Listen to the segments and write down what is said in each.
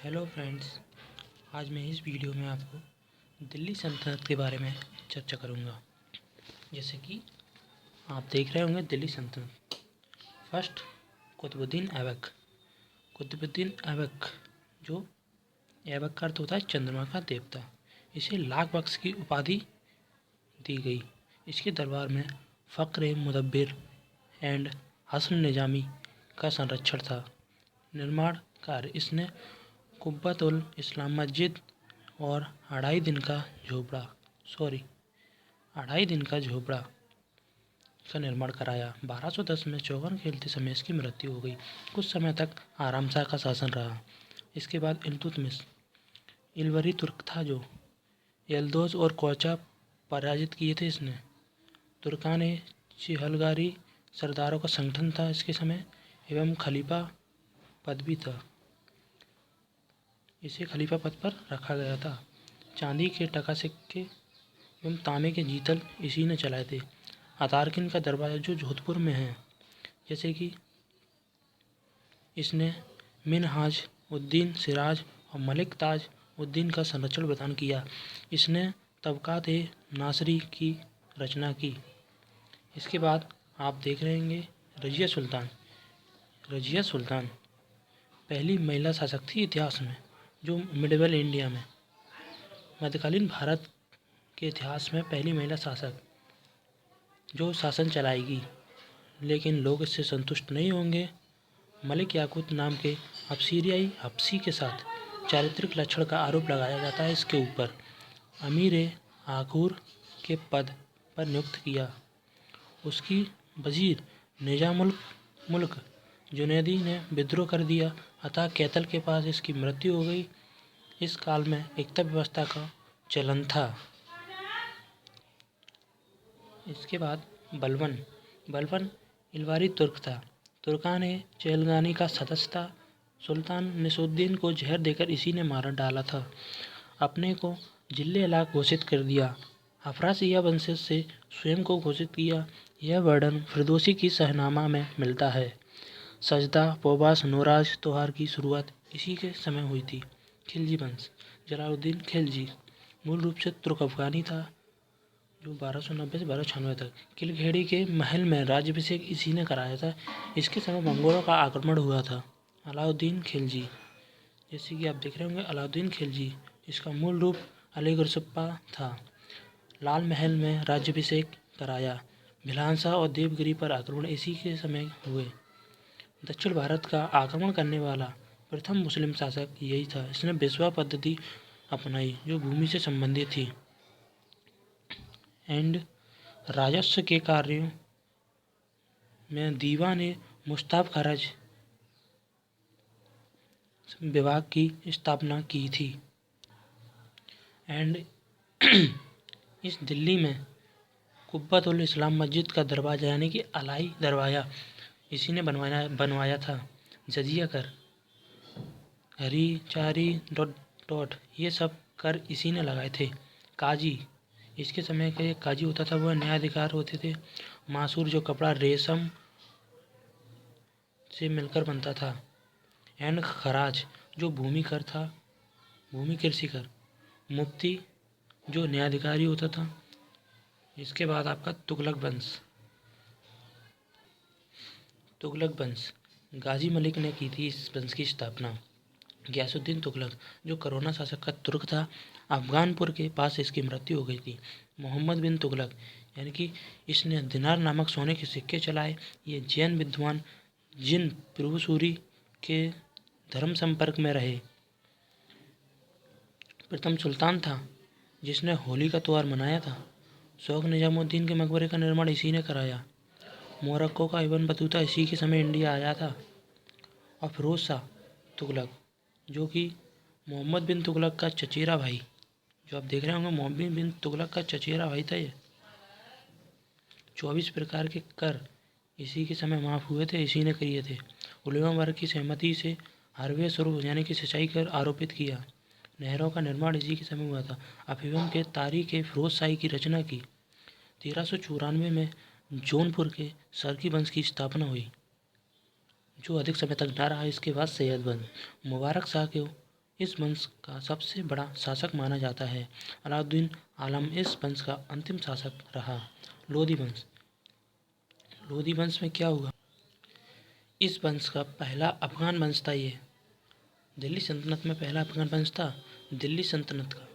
Hello friends, आज मैं इस वीडियो में आपको दिल्ली सल्तनत के बारे में चर्चा करूंगा। जैसे कि आप देख रहे होंगे दिल्ली सल्तनत। फर्स्ट, कुतुबुद्दीन ऐबक। कुतुबुद्दीन ऐबक, जो ऐबक का अर्थ होता है चंद्रमा का देवता, इसे लाख बख्श की उपाधि दी गई। इसके दरबार में फ़क्र मुदब्बिर एंड हसन निजामी का संरक्षण था। निर्माण कार्य इसने कुब्बतुल इस्लाम मस्जिद और अढ़ाई दिन का झोपड़ा का निर्माण कराया। 1210 में चौगन खेलते समय इसकी मृत्यु हो गई। कुछ समय तक आराम शाह का शासन रहा। इसके बाद इल्तुतमिश इलवरी तुर्क था, जो यल्दौज और कोचा पराजित किए थे। इसने तुर्कान चिहलगारी सरदारों का संगठन था इसके समय, एवं खलीफा पद भी था। इसे खलीफा पद पर रखा गया था। चांदी के टका सिक्के एवं तांबे के जीतल इसी ने चलाए थे। अतारकिन का दरवाज़ा जो जोधपुर में है, जैसे कि इसने मिनहाज उद्दीन सिराज और मलिक ताज उद्दीन का संरक्षण प्रदान किया। इसने तबकात-ए-नासरी की रचना की। इसके बाद आप देख रहे होंगे रज़िया सुल्तान। रज़िया सुल्तान पहली महिला शासक थी इतिहास में, जो मिडिवल इंडिया में, मध्यकालीन भारत के इतिहास में पहली महिला शासक जो शासन चलाएगी। लेकिन लोग इससे संतुष्ट नहीं होंगे। मलिक याकूत नाम के सीरियाई हबशी के साथ चारित्रिक लक्षण का आरोप लगाया जाता है इसके ऊपर। अमीर-ए-आखूर के पद पर नियुक्त किया। उसकी वजीर निजामुल मुल्क जुनैदी ने विद्रोह कर दिया, अतः कैतल के पास इसकी मृत्यु हो गई। इस काल में एकता व्यवस्था का चलन था। इसके बाद बलबन इलवारी तुर्क था। तुर्कान चहलगानी का सदस्य था। सुल्तान निसुद्दीन को जहर देकर इसी ने मार डाला था। अपने को जिले अलाक घोषित कर दिया। अफरासिया वंशज से स्वयं को घोषित किया। यह वर्णन फिरदौसी की शहनामा में मिलता है। सजदा, पोबास, नोराज त्योहार की शुरुआत इसी के समय हुई थी। खिलजी वंश, जलालुद्दीन खिलजी मूल रूप से तुर्क अफगानी था, जो 1290 से 1296 तक किलखेड़ी के महल में राज्याभिषेक इसी ने कराया था। इसके समय मंगोलों का आक्रमण हुआ था। अलाउद्दीन खिलजी, जैसे कि आप देख रहे होंगे अलाउद्दीन खिलजी, इसका मूल रूप अलीगुरसुप्पा था। लाल महल में राज्याभिषेक कराया। भिलांसा और देवगिरी पर आक्रमण इसी के समय हुए। दक्षिण भारत का आक्रमण करने वाला प्रथम मुस्लिम शासक यही था। इसने बिस्वा पद्धति अपनाई, जो भूमि से संबंधित थी। एंड राजस्व के कार्यों में दीवान मुश्ताफ खरज विभाग की स्थापना की थी। एंड इस दिल्ली में कुब्बतुल इस्लाम मस्जिद का दरवाज़ा, यानी कि अलाई दरवाज़ा, इसी ने बनवाया था। जजिया कर, हरी चारी डॉट ये सब कर इसी ने लगाए थे। काजी, इसके समय के काजी होता था, वह न्यायाधिकार होते थे। मासूर, जो कपड़ा रेशम से मिलकर बनता था। एंड खराज, जो भूमि कर था, भूमि कृषि कर। मुफ्ती, जो न्यायाधिकारी होता था। इसके बाद आपका तुगलक वंश, गाजी मलिक ने की थी इस वंश की स्थापना। गयासुद्दीन तुगलक, जो करोना शासक का तुर्क था, अफगानपुर के पास इसकी मृत्यु हो गई थी। मोहम्मद बिन तुगलक, यानी कि इसने दिनार नामक सोने के सिक्के चलाए। ये जैन विद्वान जिन प्रभुसूरी के धर्म संपर्क में रहे प्रथम सुल्तान था, जिसने होली का त्यौहार मनाया था। शौक निजामुद्दीन के मकबरे का निर्माण इसी ने कराया। मोरक्को का इब्न बतूता इसी के समय इंडिया आया था। और फिरोज शाह तुगलक, जो कि मोहम्मद बिन तुगलक का चचेरा भाई, जो आप देख रहे होंगे मोहम्मद बिन तुगलक का चचेरा भाई था। ये 24 प्रकार के कर इसी के समय माफ़ हुए थे, इसी ने किए थे। उलेमा वर्ग की सहमति से हरवे स्वरूप, यानी कि सिंचाई कर आरोपित किया। नहरों का निर्माण इसी के समय हुआ था। अफीम के तारीख फिरोज शाही की रचना की। 1394 में जौनपुर के सरकी वंश की स्थापना हुई, जो अधिक समय तक ना रहा। इसके बाद सैयद वंश, मुबारक शाह को इस वंश का सबसे बड़ा शासक माना जाता है। अलाउद्दीन आलम इस वंश का अंतिम शासक रहा। लोधी वंश। लोधी वंश में क्या हुआ? इस वंश का पहला अफगान वंश था। ये दिल्ली सल्तनत में पहला अफगान वंश था दिल्ली सल्तनत का।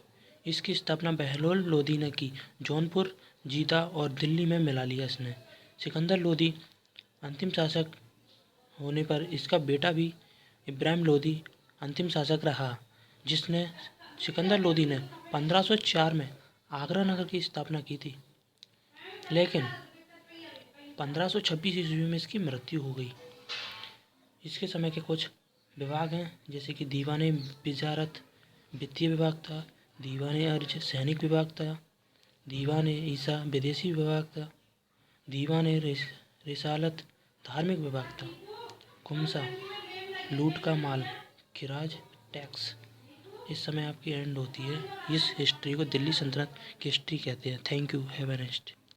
इसकी स्थापना बहलोल लोधी ने की। जौनपुर जीता और दिल्ली में मिला लिया इसने। सिकंदर लोधी अंतिम शासक होने पर इसका बेटा भी इब्राहिम लोधी अंतिम शासक रहा, जिसने सिकंदर लोधी ने 1504 में आगरा नगर की स्थापना की थी, लेकिन 1526 ईस्वी में इसकी मृत्यु हो गई। इसके समय के कुछ विभाग हैं, जैसे कि दीवाने विजारत वित्तीय विभाग था, दीवाने अर्ज सैनिक विभाग था, दीवाने ईसा विदेशी विभाग था, दीवाने रिसालत धार्मिक विभाग था, खुमसा लूट का माल खिराज टैक्स। इस समय आपकी एंड होती है। इस हिस्ट्री को दिल्ली सल्तनत की हिस्ट्री कहते हैं। Thank you. Have a nice day.